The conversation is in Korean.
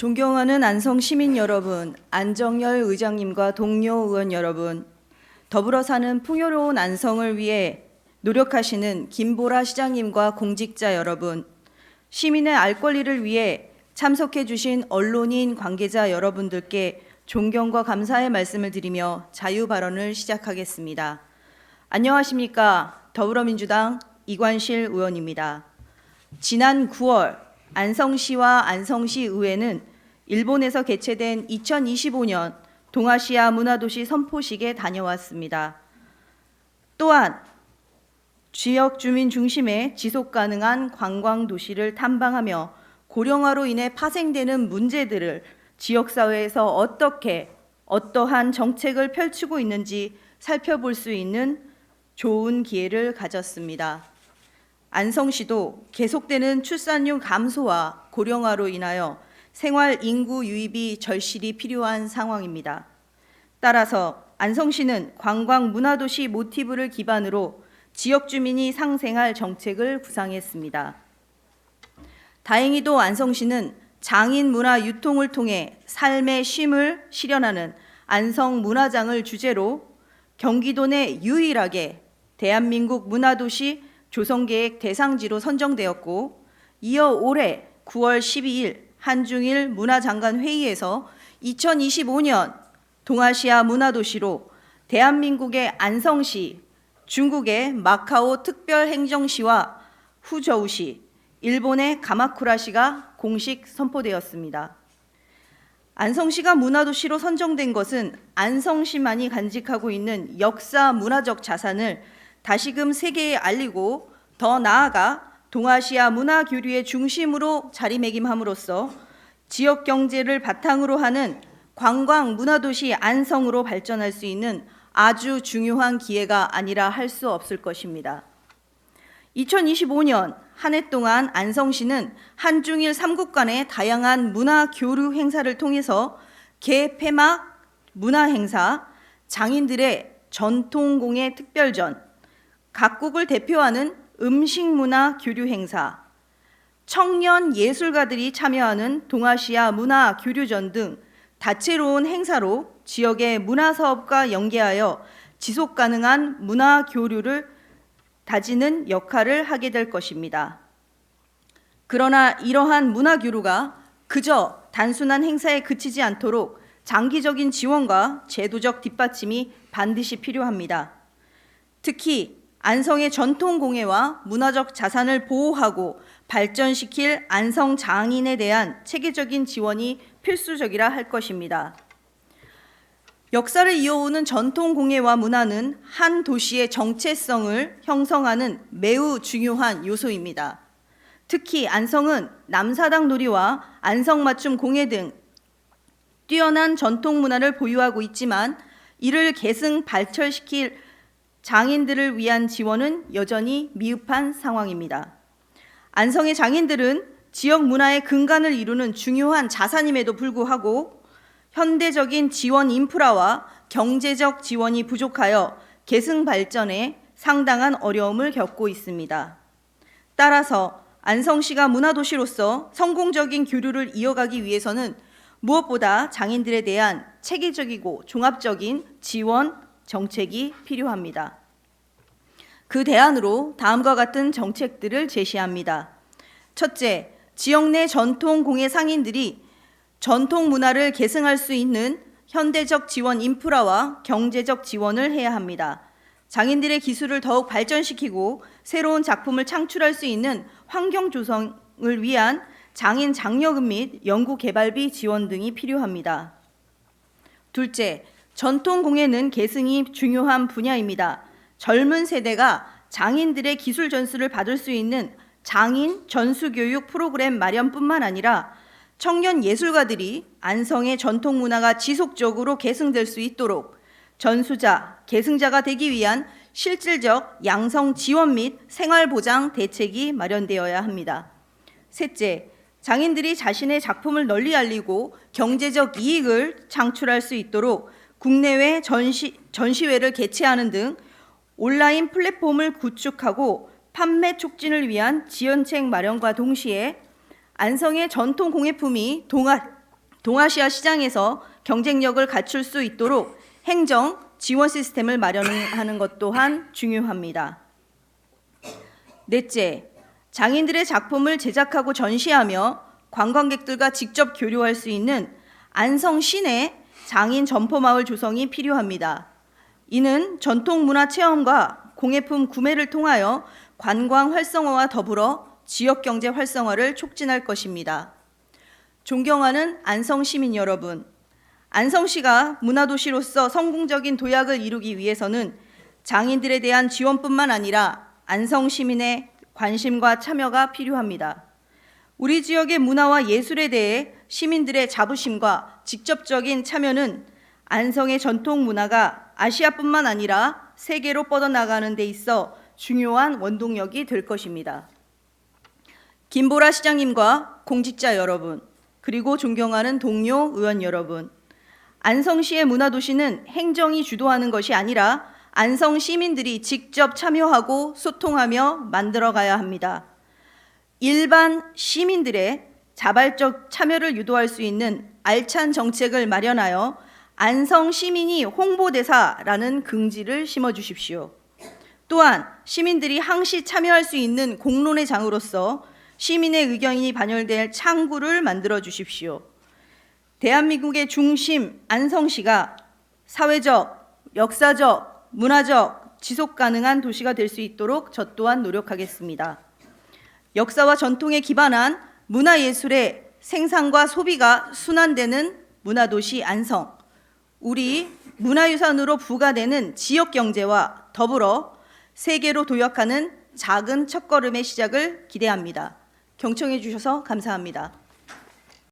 존경하는 안성 시민 여러분, 안정열 의장님과 동료 의원 여러분, 더불어 사는 풍요로운 안성을 위해 노력하시는 김보라 시장님과 공직자 여러분, 시민의 알 권리를 위해 참석해 주신 언론인 관계자 여러분들께 존경과 감사의 말씀을 드리며 자유 발언을 시작하겠습니다. 안녕하십니까? 더불어민주당 이관실 의원입니다. 지난 9월 안성시와 안성시 의회는 일본에서 개최된 2025년 동아시아 문화도시 선포식에 다녀왔습니다. 또한 지역 주민 중심의 지속 가능한 관광 도시를 탐방하며 고령화로 인해 파생되는 문제들을 지역사회에서 어떠한 정책을 펼치고 있는지 살펴볼 수 있는 좋은 기회를 가졌습니다. 안성시도 계속되는 출산율 감소와 고령화로 인하여 생활 인구 유입이 절실히 필요한 상황입니다. 따라서 안성시는 관광 문화도시 모티브를 기반으로 지역 주민이 상생할 정책을 구상했습니다. 다행히도 안성시는 장인 문화 유통을 통해 삶의 쉼을 실현하는 안성 문화장을 주제로 경기도 내 유일하게 대한민국 문화도시 조성계획 대상지로 선정되었고, 이어 올해 9월 12일 한중일 문화장관 회의에서 2025년 동아시아 문화도시로 대한민국의 안성시, 중국의 마카오 특별행정시와 후저우시, 일본의 가마쿠라시가 공식 선포되었습니다. 안성시가 문화도시로 선정된 것은 안성시만이 간직하고 있는 역사 문화적 자산을 다시금 세계에 알리고 더 나아가 동아시아 문화 교류의 중심으로 자리매김함으로써 지역 경제를 바탕으로 하는 관광 문화도시 안성으로 발전할 수 있는 아주 중요한 기회가 아니라 할 수 없을 것입니다. 2025년 한 해 동안 안성시는 한중일 3국 간의 다양한 문화 교류 행사를 통해서 개폐막 문화 행사, 장인들의 전통공예 특별전, 각국을 대표하는 음식문화 교류 행사, 청년 예술가들이 참여하는 동아시아 문화 교류전 등 다채로운 행사로 지역의 문화사업과 연계하여 지속가능한 문화 교류를 다지는 역할을 하게 될 것입니다. 그러나 이러한 문화 교류가 그저 단순한 행사에 그치지 않도록 장기적인 지원과 제도적 뒷받침이 반드시 필요합니다. 특히 안성의 전통 공예와 문화적 자산을 보호하고 발전시킬 안성 장인에 대한 체계적인 지원이 필수적이라 할 것입니다. 역사를 이어오는 전통 공예와 문화는 한 도시의 정체성을 형성하는 매우 중요한 요소입니다. 특히 안성은 남사당 놀이와 안성맞춤 공예 등 뛰어난 전통 문화를 보유하고 있지만 이를 계승 발전시킬 장인들을 위한 지원은 여전히 미흡한 상황입니다. 안성의 장인들은 지역 문화의 근간을 이루는 중요한 자산임에도 불구하고 현대적인 지원 인프라와 경제적 지원이 부족하여 계승 발전에 상당한 어려움을 겪고 있습니다. 따라서 안성시가 문화도시로서 성공적인 교류를 이어가기 위해서는 무엇보다 장인들에 대한 체계적이고 종합적인 지원 정책이 필요합니다. 그 대안으로 다음과 같은 정책들을 제시합니다. 첫째, 지역 내 전통 공예 상인들이 전통 문화를 계승할 수 있는 현대적 지원 인프라와 경제적 지원을 해야 합니다. 장인들의 기술을 더욱 발전시키고 새로운 작품을 창출할 수 있는 환경 조성을 위한 장인 장려금 및 연구 개발비 지원 등이 필요합니다. 둘째, 전통 공예는 계승이 중요한 분야입니다. 젊은 세대가 장인들의 기술 전수를 받을 수 있는 장인 전수교육 프로그램 마련뿐만 아니라 청년 예술가들이 안성의 전통 문화가 지속적으로 계승될 수 있도록 전수자, 계승자가 되기 위한 실질적 양성 지원 및 생활보장 대책이 마련되어야 합니다. 셋째, 장인들이 자신의 작품을 널리 알리고 경제적 이익을 창출할 수 있도록 국내외 전시회를 개최하는 등 온라인 플랫폼을 구축하고 판매 촉진을 위한 지원책 마련과 동시에 안성의 전통 공예품이 동아시아 시장에서 경쟁력을 갖출 수 있도록 행정 지원 시스템을 마련하는 것 또한 중요합니다. 넷째, 장인들의 작품을 제작하고 전시하며 관광객들과 직접 교류할 수 있는 안성 시내 장인 점포마을 조성이 필요합니다. 이는 전통문화 체험과 공예품 구매를 통하여 관광 활성화와 더불어 지역경제 활성화를 촉진할 것입니다. 존경하는 안성 시민 여러분, 안성시가 문화도시로서 성공적인 도약을 이루기 위해서는 장인들에 대한 지원뿐만 아니라 안성 시민의 관심과 참여가 필요합니다. 우리 지역의 문화와 예술에 대해 시민들의 자부심과 직접적인 참여는 안성의 전통 문화가 아시아뿐만 아니라 세계로 뻗어나가는 데 있어 중요한 원동력이 될 것입니다. 김보라 시장님과 공직자 여러분, 그리고 존경하는 동료 의원 여러분, 안성시의 문화도시는 행정이 주도하는 것이 아니라 안성 시민들이 직접 참여하고 소통하며 만들어가야 합니다. 일반 시민들의 자발적 참여를 유도할 수 있는 알찬 정책을 마련하여 안성 시민이 홍보대사라는 긍지를 심어주십시오. 또한 시민들이 항시 참여할 수 있는 공론의 장으로서 시민의 의견이 반영될 창구를 만들어 주십시오. 대한민국의 중심 안성시가 사회적, 역사적, 문화적, 지속 가능한 도시가 될 수 있도록 저 또한 노력하겠습니다. 역사와 전통에 기반한 문화예술의 생산과 소비가 순환되는 문화도시 안성, 우리 문화유산으로 부과되는 지역경제와 더불어 세계로 도약하는 작은 첫걸음의 시작을 기대합니다. 경청해 주셔서 감사합니다.